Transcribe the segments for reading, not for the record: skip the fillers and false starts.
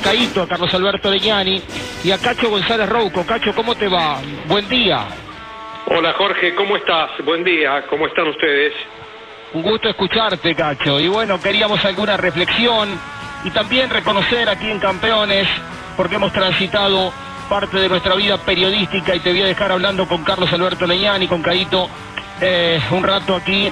Caíto, a Carlos Alberto Leñani y a Cacho González Rouco. Cacho, ¿cómo te va? Buen día. Hola Jorge, ¿cómo estás? Buen día, ¿cómo están ustedes? Un gusto escucharte, Cacho. Y bueno, queríamos alguna reflexión y también reconocer aquí en Campeones, porque hemos transitado parte de nuestra vida periodística y te voy a dejar hablando con Carlos Alberto Leñani, con Caíto, un rato aquí,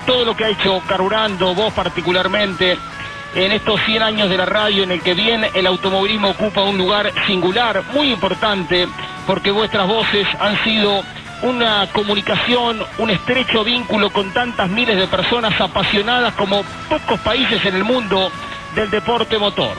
todo lo que ha hecho Carburando, vos particularmente, en estos 100 años de la radio, en el que bien el automovilismo ocupa un lugar singular, muy importante, porque vuestras voces han sido una comunicación, un estrecho vínculo con tantas miles de personas apasionadas como pocos países en el mundo del deporte motor.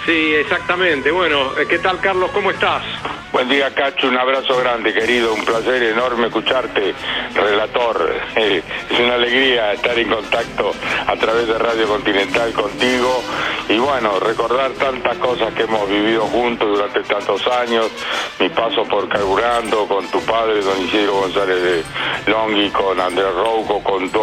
Sí, exactamente. Bueno, ¿qué tal Carlos? ¿Cómo estás? Buen día, Cacho, un abrazo grande, querido, un placer enorme escucharte, relator. Es una alegría estar en contacto a través de Radio Continental contigo y bueno, recordar tantas cosas que hemos vivido juntos durante tantos años, mi paso por Carburando, con tu padre, don Isidro González de Longhi, con Andrés Rouco, con tu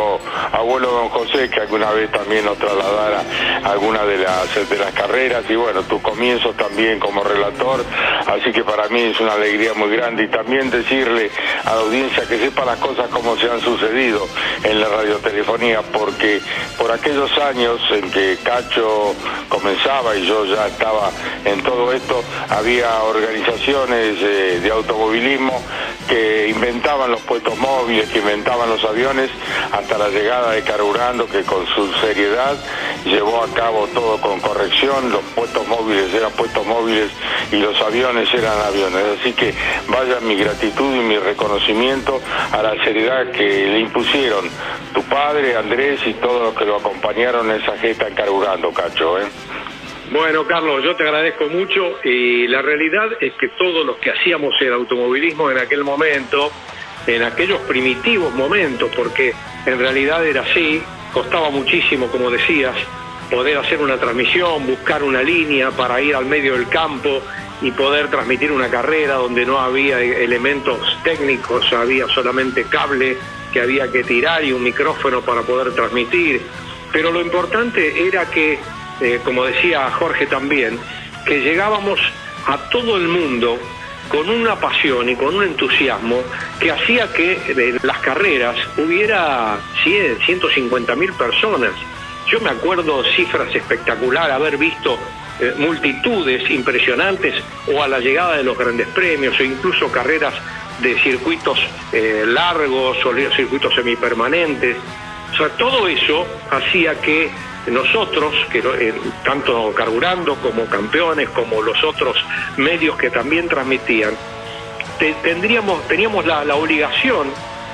abuelo don José, que alguna vez también nos trasladara alguna de las carreras, y bueno, tus comienzos también como relator, así que para mí es una alegría muy grande, y también decirle a la audiencia que sepa las cosas como se han sucedido en la radiotelefonía, porque por aquellos años en que Cacho comenzaba y yo ya estaba en todo esto, había organizaciones de automovilismo que inventaban los puestos móviles, que inventaban los aviones, hasta la llegada de Carburando, que con su seriedad llevó a cabo todo con corrección. Los puestos móviles eran puestos móviles y los aviones eran aviones, así que vaya mi gratitud y mi reconocimiento a la seriedad que le impusieron tu padre, Andrés, y todos los que lo acompañaron en esa gesta en Carburando, Cacho, Bueno, Carlos, yo te agradezco mucho y la realidad es que todos los que hacíamos el automovilismo en aquel momento, en aquellos primitivos momentos, porque en realidad era así, costaba muchísimo, como decías, poder hacer una transmisión, buscar una línea para ir al medio del campo y poder transmitir una carrera donde no había elementos técnicos, había solamente cable que había que tirar y un micrófono para poder transmitir. Pero lo importante era que, como decía Jorge también, que llegábamos a todo el mundo con una pasión y con un entusiasmo que hacía que en las carreras hubiera 100, 150.000 personas. Yo me acuerdo cifras espectaculares, haber visto multitudes impresionantes, o a la llegada de los grandes premios, o incluso carreras de circuitos largos o circuitos semipermanentes. O sea, todo eso hacía que nosotros, que tanto Carburando como Campeones, como los otros medios que también transmitían, teníamos la obligación,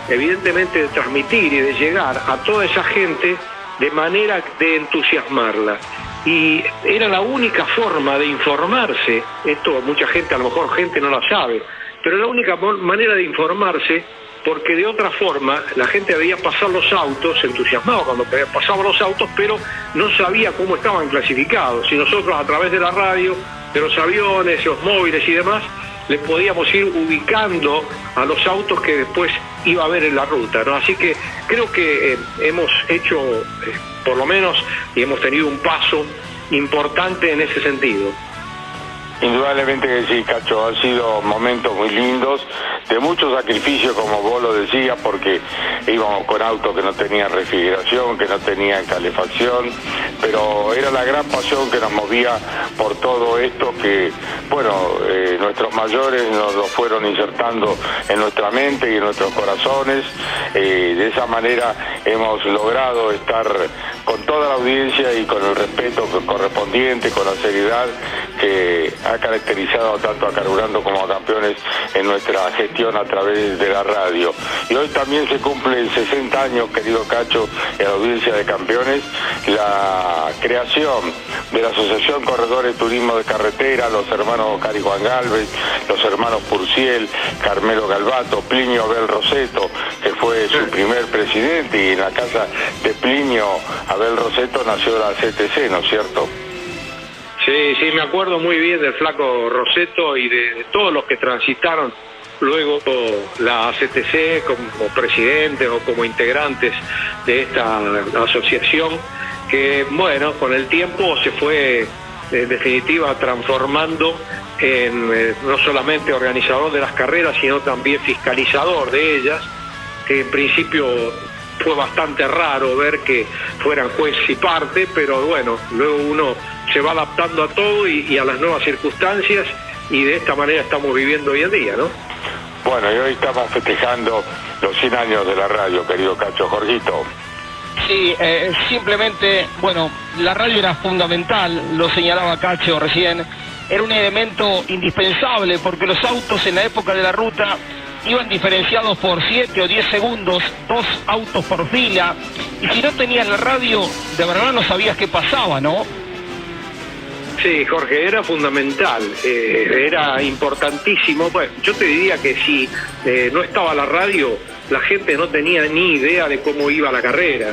evidentemente, de transmitir y de llegar a toda esa gente de manera de entusiasmarla. Y era la única forma de informarse. Esto mucha gente, a lo mejor gente no la sabe, pero la única manera de informarse, porque de otra forma la gente veía pasar los autos, se entusiasmaba cuando pasaban los autos, pero no sabía cómo estaban clasificados. Y nosotros, a través de la radio, de los aviones, los móviles y demás, les podíamos ir ubicando a los autos que después iba a haber en la ruta, ¿no? Así que creo que hemos hecho, por lo menos, y hemos tenido un paso importante en ese sentido. Indudablemente que sí, Cacho, han sido momentos muy lindos, de mucho sacrificio, como vos lo decías, porque íbamos con autos que no tenían refrigeración, que no tenían calefacción, pero era la gran pasión que nos movía por todo esto, que, bueno, nuestros mayores nos lo fueron insertando en nuestra mente y en nuestros corazones. De esa manera hemos logrado estar con toda la audiencia y con el respeto correspondiente, con la seriedad que ha caracterizado tanto a Carburando como a Campeones en nuestra gestión a través de la radio. Y hoy también se cumplen 60 años, querido Cacho, en la audiencia de Campeones, la creación de la Asociación Corredores Turismo de Carretera, los hermanos Cari Juan Galvez, los hermanos Purciel, Carmelo Galvato, Plinio Abel Roseto, que fue su primer presidente, y en la casa de Plinio Abel Roseto nació la CTC, ¿no es cierto? Sí, me acuerdo muy bien del flaco Roseto y de todos los que transitaron luego la CTC como presidentes o como integrantes de esta asociación, que bueno, con el tiempo se fue en definitiva transformando en no solamente organizador de las carreras, sino también fiscalizador de ellas, que en principio fue bastante raro ver que fueran juez y parte, pero bueno, luego uno se va adaptando a todo y a las nuevas circunstancias, y de esta manera estamos viviendo hoy en día, ¿no? Bueno, y hoy estamos festejando los 100 años de la radio, querido Cacho. Jorgito. Sí, simplemente, bueno, la radio era fundamental, lo señalaba Cacho recién, era un elemento indispensable porque los autos en la época de la ruta iban diferenciados por 7 o 10 segundos, 2 autos por fila, y si no tenías la radio, de verdad no sabías qué pasaba, ¿no? Sí, Jorge, era fundamental, era importantísimo. Bueno, yo te diría que si no estaba la radio, la gente no tenía ni idea de cómo iba la carrera.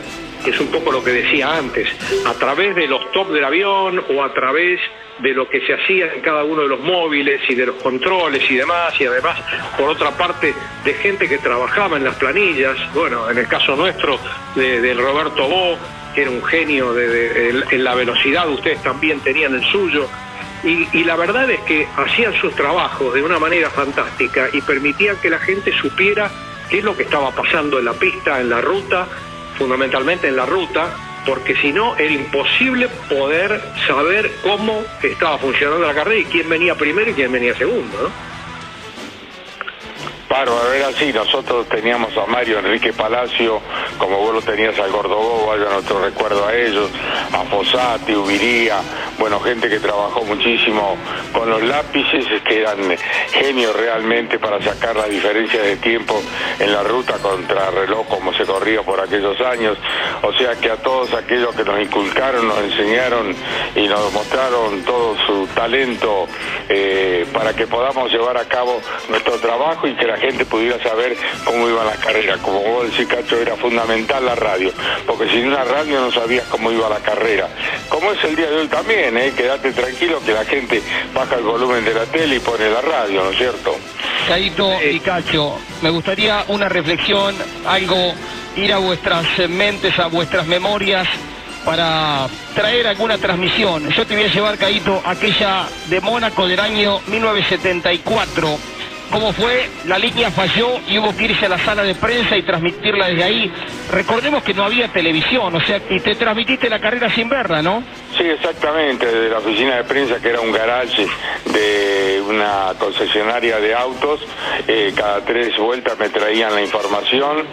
Es un poco lo que decía antes, a través de los top del avión o a través de lo que se hacía en cada uno de los móviles y de los controles y demás, y además, por otra parte, de gente que trabajaba en las planillas. Bueno, en el caso nuestro, del Roberto Bo, que era un genio en la velocidad, ustedes también tenían el suyo, y la verdad es que hacían sus trabajos de una manera fantástica y permitían que la gente supiera qué es lo que estaba pasando en la pista, en la ruta, fundamentalmente en la ruta, porque si no era imposible poder saber cómo estaba funcionando la carrera y quién venía primero y quién venía segundo, ¿no? Bárbaro, era así. Nosotros teníamos a Mario Enrique Palacio, como vos lo tenías al Gordo Bo, vaya nuestro recuerdo a ellos, a Fossati, Ubiría, bueno, gente que trabajó muchísimo con los lápices, que eran genios realmente para sacar la diferencia de tiempo en la ruta contra reloj como se corría por aquellos años. O sea que a todos aquellos que nos inculcaron, nos enseñaron y nos mostraron todo su talento para que podamos llevar a cabo nuestro trabajo y que la gente pudiera saber cómo iban las carreras. Como vos decís, Cacho, era fundamental la radio, porque sin una radio no sabías cómo iba la carrera. Como es el día de hoy también, quédate tranquilo que la gente baja el volumen de la tele y pone la radio, ¿no es cierto? Caito y Cacho, me gustaría una reflexión, algo, ir a vuestras mentes, a vuestras memorias, para traer alguna transmisión. Yo te voy a llevar, Caito, aquella de Mónaco del año 1974. ¿Cómo fue? La línea falló y hubo que irse a la sala de prensa y transmitirla desde ahí. Recordemos que no había televisión, o sea, y te transmitiste la carrera sin verla, ¿no? Sí, exactamente, desde la oficina de prensa, que era un garage de una concesionaria de autos. Cada 3 vueltas me traían la información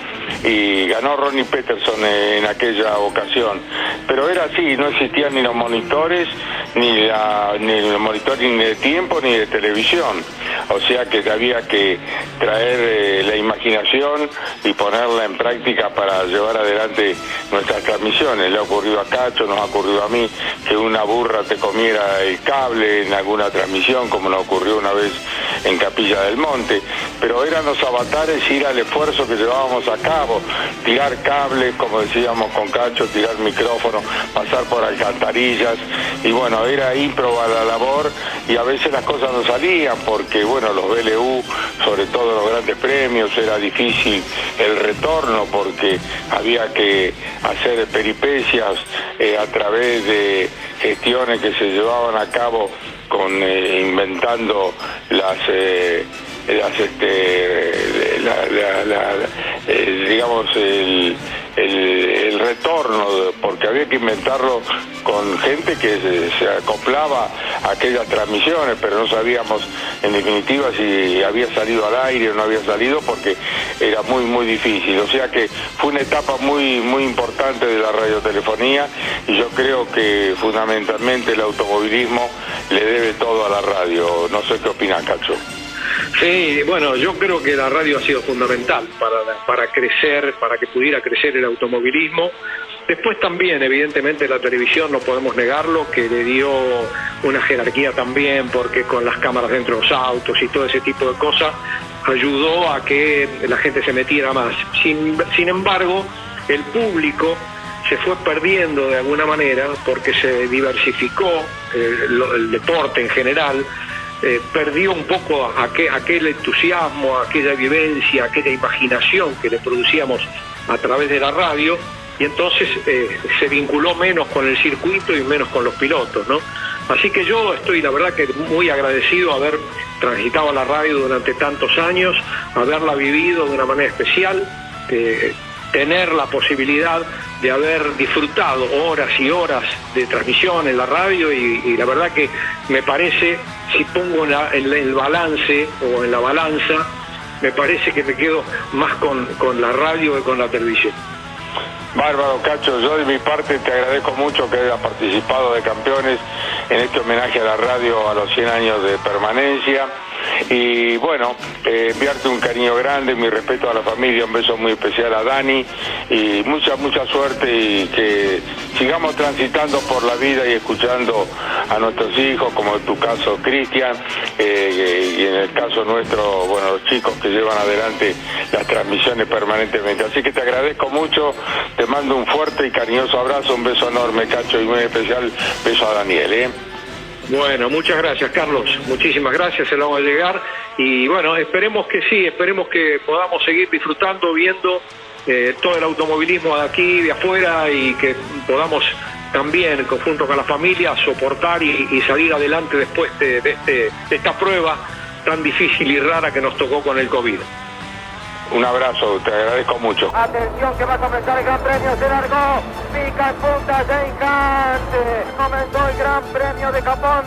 y ganó Ronnie Peterson en aquella ocasión. Pero era así, no existían ni los monitores, ni el monitoring de tiempo, ni de televisión. O sea que había que traer la imaginación y ponerla en práctica para llevar adelante nuestras transmisiones. Le ha ocurrido a Cacho, nos ha ocurrido a mí, que una burra te comiera el cable en alguna transmisión, como nos ocurrió una vez en Capilla del Monte. Pero eran los avatares ir al esfuerzo que llevábamos a cabo, tirar cables, como decíamos con Cacho, tirar micrófonos, pasar por alcantarillas, y bueno, era ímproba la labor, y a veces las cosas no salían porque, bueno, los BLU, sobre todo los grandes premios, era difícil el retorno porque había que hacer peripecias a través de gestiones que se llevaban a cabo con inventando digamos el retorno, porque había que inventarlo con gente que se acoplaba a aquellas transmisiones, pero no sabíamos en definitiva si había salido al aire o no había salido, porque era muy muy difícil. O sea que fue una etapa muy muy importante de la radiotelefonía, y yo creo que fundamentalmente el automovilismo le debe todo a la radio. No sé qué opina Cacho. Sí, bueno, yo creo que la radio ha sido fundamental para crecer, para que pudiera crecer el automovilismo. Después también, evidentemente, la televisión, no podemos negarlo, que le dio una jerarquía también, porque con las cámaras dentro de los autos y todo ese tipo de cosas, ayudó a que la gente se metiera más. Sin embargo, el público se fue perdiendo de alguna manera, porque se diversificó el deporte en general. Perdió un poco aquel entusiasmo, aquella vivencia, aquella imaginación que le producíamos a través de la radio, y entonces se vinculó menos con el circuito y menos con los pilotos, ¿no? Así que yo estoy, la verdad, que muy agradecido haber transitado la radio durante tantos años, haberla vivido de una manera especial, tener la posibilidad de haber disfrutado horas y horas de transmisión en la radio y la verdad que me parece, si pongo en el balance o en la balanza, me parece que me quedo más con la radio que con la televisión. Bárbaro, Cacho, yo de mi parte te agradezco mucho que hayas participado de Campeones en este homenaje a la radio a los 100 años de permanencia. Y bueno, enviarte un cariño grande, mi respeto a la familia, un beso muy especial a Dani y mucha suerte y que sigamos transitando por la vida y escuchando a nuestros hijos, como en tu caso Cristian, y en el caso nuestro, bueno, los chicos que llevan adelante las transmisiones permanentemente. Así que te agradezco mucho, te mando un fuerte y cariñoso abrazo, un beso enorme, Cacho, y muy especial beso a Daniel, Bueno, muchas gracias, Carlos. Muchísimas gracias, se lo vamos a llegar. Y bueno, esperemos que sí, esperemos que podamos seguir disfrutando, viendo todo el automovilismo de aquí, de afuera, y que podamos también, en conjunto con la familia, soportar y salir adelante después de esta prueba tan difícil y rara que nos tocó con el COVID. Un abrazo, te agradezco mucho. Atención que va a comenzar el Gran Premio, se largó, pica en punta, Jane Hunt, comenzó el Gran Premio de Japón.